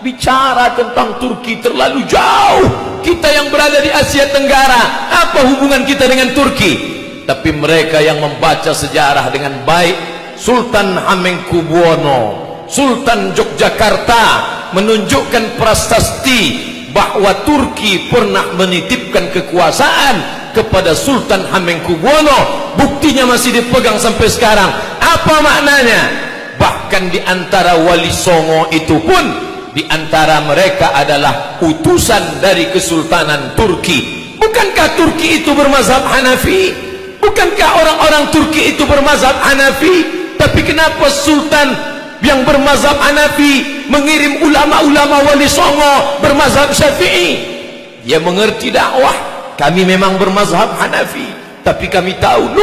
bicara tentang Turki terlalu jauh. Kita yang berada di Asia Tenggara, apa hubungan kita dengan Turki? Tapi mereka yang membaca sejarah dengan baik, Sultan Hamengkubuwono, Sultan Yogyakarta menunjukkan prasasti bahwa Turki pernah menitipkan kekuasaan kepada Sultan Hamengkubuwono. Buktinya masih dipegang sampai sekarang. Apa maknanya? Bahkan di antara Wali Songo itu pun, di antara mereka adalah utusan dari Kesultanan Turki. Bukankah Turki itu bermazhab Hanafi? Bukankah orang-orang Turki itu bermazhab Hanafi? Tapi kenapa Sultan yang bermazhab Hanafi mengirim ulama-ulama Wali Songo bermazhab Syafi'i? Dia mengerti dakwah. Kami memang bermazhab Hanafi, tapi kami tahu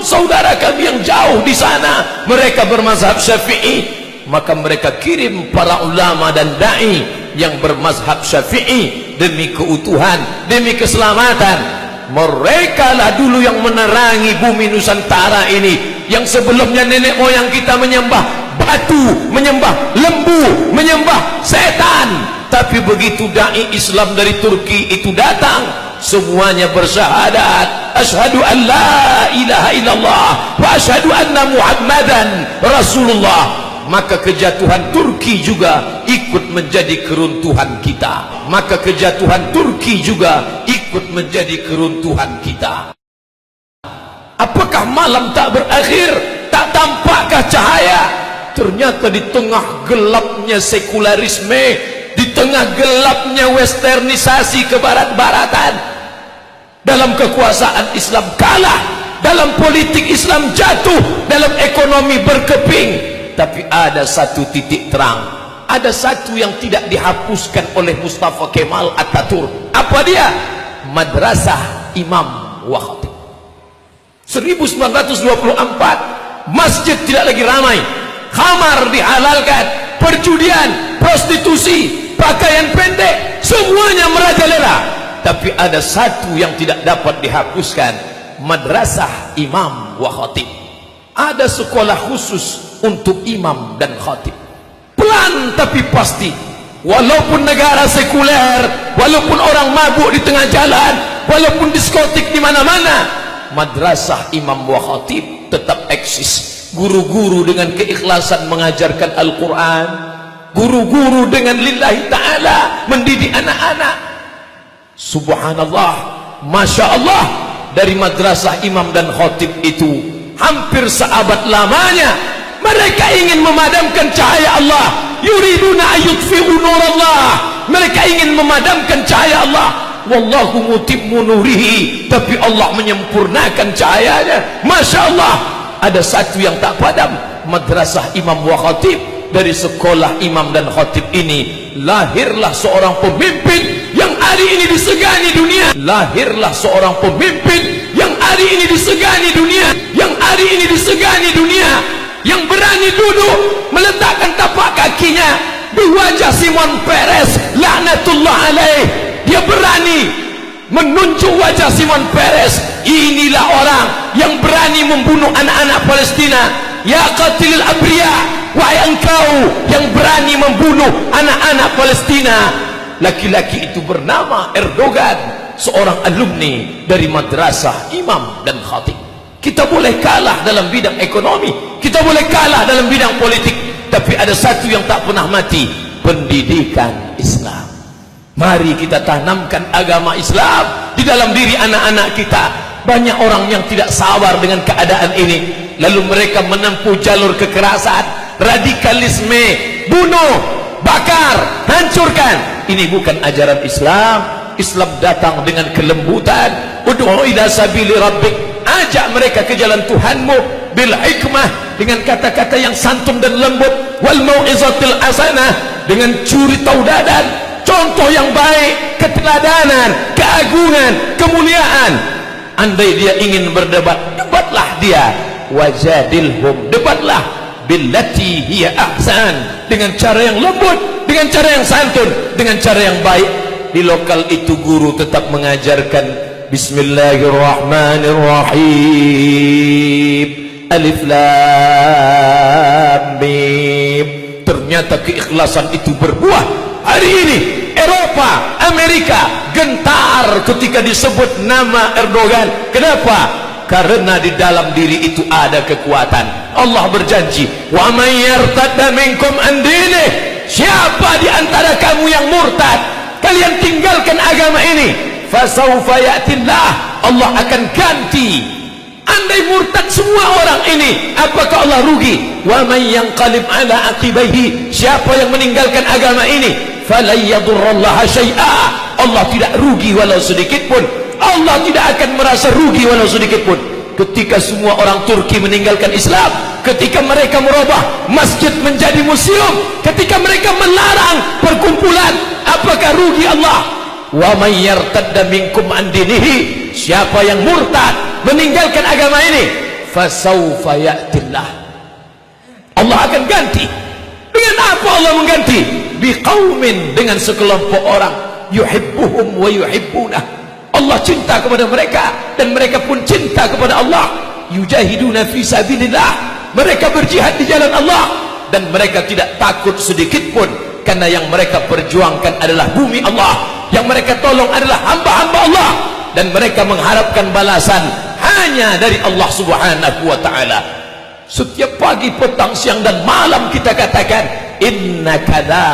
saudara kami yang jauh di sana mereka bermazhab Syafi'i. Maka mereka kirim para ulama dan da'i yang bermazhab Syafi'i demi keutuhan, demi keselamatan. Mereka lah dulu yang menerangi bumi Nusantara ini, yang sebelumnya nenek moyang kita menyembah batu, menyembah lembu, menyembah setan. Tapi begitu da'i Islam dari Turki itu datang, semuanya bersyahadat, asyhadu an la ilaha illallah wa asyhadu anna Muhammadan Rasulullah. Maka kejatuhan Turki juga ikut menjadi keruntuhan kita. Maka kejatuhan Turki juga ikut menjadi keruntuhan kita. Apakah malam tak berakhir? Tak tampakkah cahaya? Ternyata di tengah gelapnya sekularisme, di tengah gelapnya westernisasi kebarat-baratan, dalam kekuasaan Islam kalah, dalam politik Islam jatuh, dalam ekonomi berkeping. Tapi ada satu titik terang, ada satu yang tidak dihapuskan oleh Mustafa Kemal Atatürk. Apa dia? Madrasah Imam wa Khatib. 1924 masjid tidak lagi ramai, khamar dihalalkan, perjudian, prostitusi, pakaian pendek, semuanya merajalela. Tapi ada satu yang tidak dapat dihapuskan, Madrasah Imam wa Khatib. Ada sekolah khusus untuk imam dan khatib. Pelan tapi pasti. Walaupun negara sekuler, walaupun orang mabuk di tengah jalan, walaupun diskotik di mana-mana, Madrasah Imam wa Khatib tetap eksis. Guru-guru dengan keikhlasan mengajarkan Al-Quran, guru-guru dengan lillahi ta'ala mendidik anak-anak. Subhanallah, Masya Allah, dari Madrasah Imam dan Khatib itu hampir seabad lamanya mereka ingin memadamkan cahaya Allah. Yuriduna ayutfi'u nurallah. Mereka ingin memadamkan cahaya Allah. Wallahu mutimmu nurihi. Tapi Allah menyempurnakan cahayanya. Masya Allah. Ada satu yang tak padam. Madrasah Imam wa Khatib. Dari sekolah imam dan khatib ini lahirlah seorang pemimpin yang hari ini disegani dunia. Lahirlah seorang pemimpin yang hari ini disegani dunia. Yang hari ini disegani dunia, yang berani duduk meletakkan tapak kakinya di wajah Simon Peres laknatullah alaih. Dia berani menunjuk wajah Simon Peres. Inilah orang yang berani membunuh anak-anak Palestina. Ya qatilil abriya, wahai engkau yang berani membunuh anak-anak Palestina. Laki-laki itu bernama Erdogan, seorang alumni dari Madrasah Imam dan Khatib. Kita boleh kalah dalam bidang ekonomi, kita boleh kalah dalam bidang politik, tapi ada satu yang tak pernah mati, pendidikan Islam. Mari kita tanamkan agama Islam di dalam diri anak-anak kita. Banyak orang yang tidak sabar dengan keadaan ini, lalu mereka menempuh jalur kekerasan, radikalisme, bunuh, bakar, hancurkan. Ini bukan ajaran Islam. Islam datang dengan kelembutan. Ud'u ila sabili rabbik, ajak mereka ke jalan Tuhanmu bil hikmah, dengan kata-kata yang santun dan lembut, wal mau'izatil hasanah, dengan curi tauladan, contoh yang baik, keteladanan, keagungan, kemuliaan. Andai dia ingin berdebat, debatlah dia. Wajadilhum, debatlah billati hiya ahsan, dengan cara yang lembut, dengan cara yang santun, dengan cara yang baik. Di lokal itu guru tetap mengajarkan Bismillahirrahmanirrahim, Alif Lam Mim. Ternyata keikhlasan itu berbuah. Hari ini Eropa, Amerika gentar ketika disebut nama Erdogan. Kenapa? Karena di dalam diri itu ada kekuatan. Allah berjanji, wa may yartadda minkum an dinih, siapa di antara kamu yang murtad, kalian tinggalkan agama ini, fasawfa ya'tillah, Allah akan ganti. Andai murtad semua orang ini, apakah Allah rugi? Wa may yanqalib ala aqibaihi, siapa yang meninggalkan agama ini, falan yadurrallaha syai'a, Allah tidak rugi walau sedikit pun. Allah tidak akan merasa rugi walau sedikit pun. Ketika semua orang Turki meninggalkan Islam, ketika mereka merubah masjid menjadi museum, ketika mereka melarang perkumpulan, apakah rugi Allah? Wa may yartadda minkum an dinihi, siapa yang murtad meninggalkan agama ini, fasawfa ya'tillah, Allah akan ganti. Dengan apa Allah mengganti? Biqaumin, dengan sekelompok orang, yuhibbuhum wa yuhibbunah, Allah cinta kepada mereka dan mereka pun cinta kepada Allah. Yujahiduna fi sabilillah, mereka berjihad di jalan Allah dan mereka tidak takut sedikit pun, karena yang mereka perjuangkan adalah bumi Allah, yang mereka tolong adalah hamba-hamba Allah, dan mereka mengharapkan balasan hanya dari Allah subhanahu wa ta'ala. Setiap pagi, petang, siang dan malam kita katakan, innaka la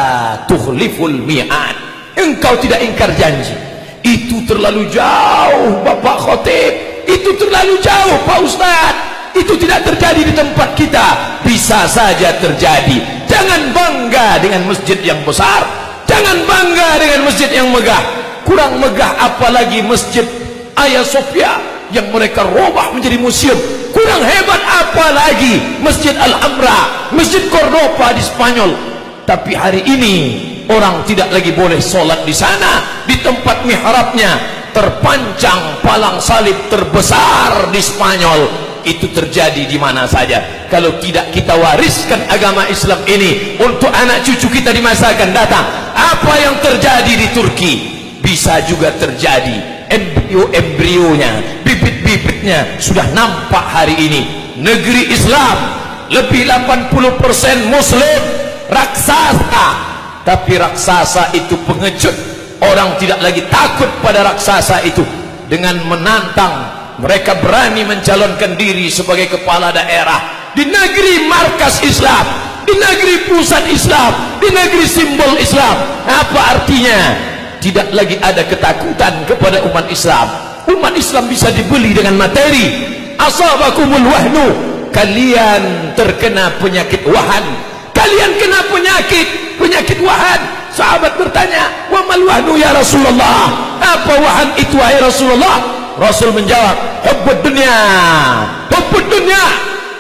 tukhliful mi'ad, engkau tidak ingkar janji. Itu terlalu jauh Bapak Khotib, itu terlalu jauh Pak Ustaz, itu tidak terjadi di tempat kita. Bisa saja terjadi. Jangan bangga dengan masjid yang besar, jangan bangga dengan masjid yang megah. Kurang megah apalagi masjid Hagia Sophia yang mereka robah menjadi museum. Kurang hebat apalagi Masjid Al-Hamra, Masjid Cordoba di Spanyol. Tapi hari ini orang tidak lagi boleh sholat di sana. Di tempat mihrabnya terpancang palang salib terbesar di Spanyol. Itu terjadi di mana saja. Kalau tidak kita wariskan agama Islam ini untuk anak cucu kita di masa akan datang. Apa yang terjadi di Turki bisa juga terjadi. Embrio-embrionya, bibit-bibitnya sudah nampak hari ini. Negeri Islam lebih 80% Muslim, raksasa. Tapi raksasa itu pengecut. Orang tidak lagi takut pada raksasa itu. Dengan menantang, mereka berani mencalonkan diri sebagai kepala daerah di negeri markas Islam, di negeri pusat Islam, di negeri simbol Islam. Apa artinya? Tidak lagi ada ketakutan kepada umat Islam. Umat Islam bisa dibeli dengan materi. Asabakumul wahnu, kalian terkena penyakit wahan, kalian kena penyakit wahan. Sahabat bertanya, wa mal wahnu ya Rasulullah, apa wahan itu wahai Rasulullah? Rasul menjawab, hubbud dunya, hubbud dunya,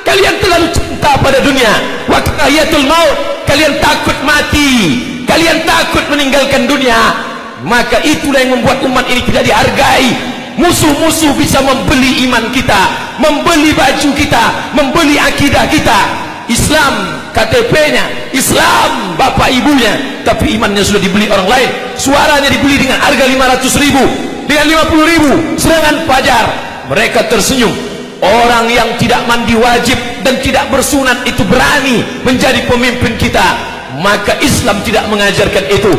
kalian terlalu cinta pada dunia. Wa karahiyatul maut, kalian takut mati, kalian takut meninggalkan dunia. Maka itulah yang membuat umat ini tidak dihargai. Musuh-musuh bisa membeli iman kita, membeli baju kita, membeli akidah kita. Islam KTP-nya, Islam bapak ibunya, tapi imannya sudah dibeli orang lain. Suaranya dibeli dengan harga 500.000, dengan 50.000 serangan fajar. Mereka tersenyum. Orang yang tidak mandi wajib dan tidak bersunat itu berani menjadi pemimpin kita. Maka Islam tidak mengajarkan itu.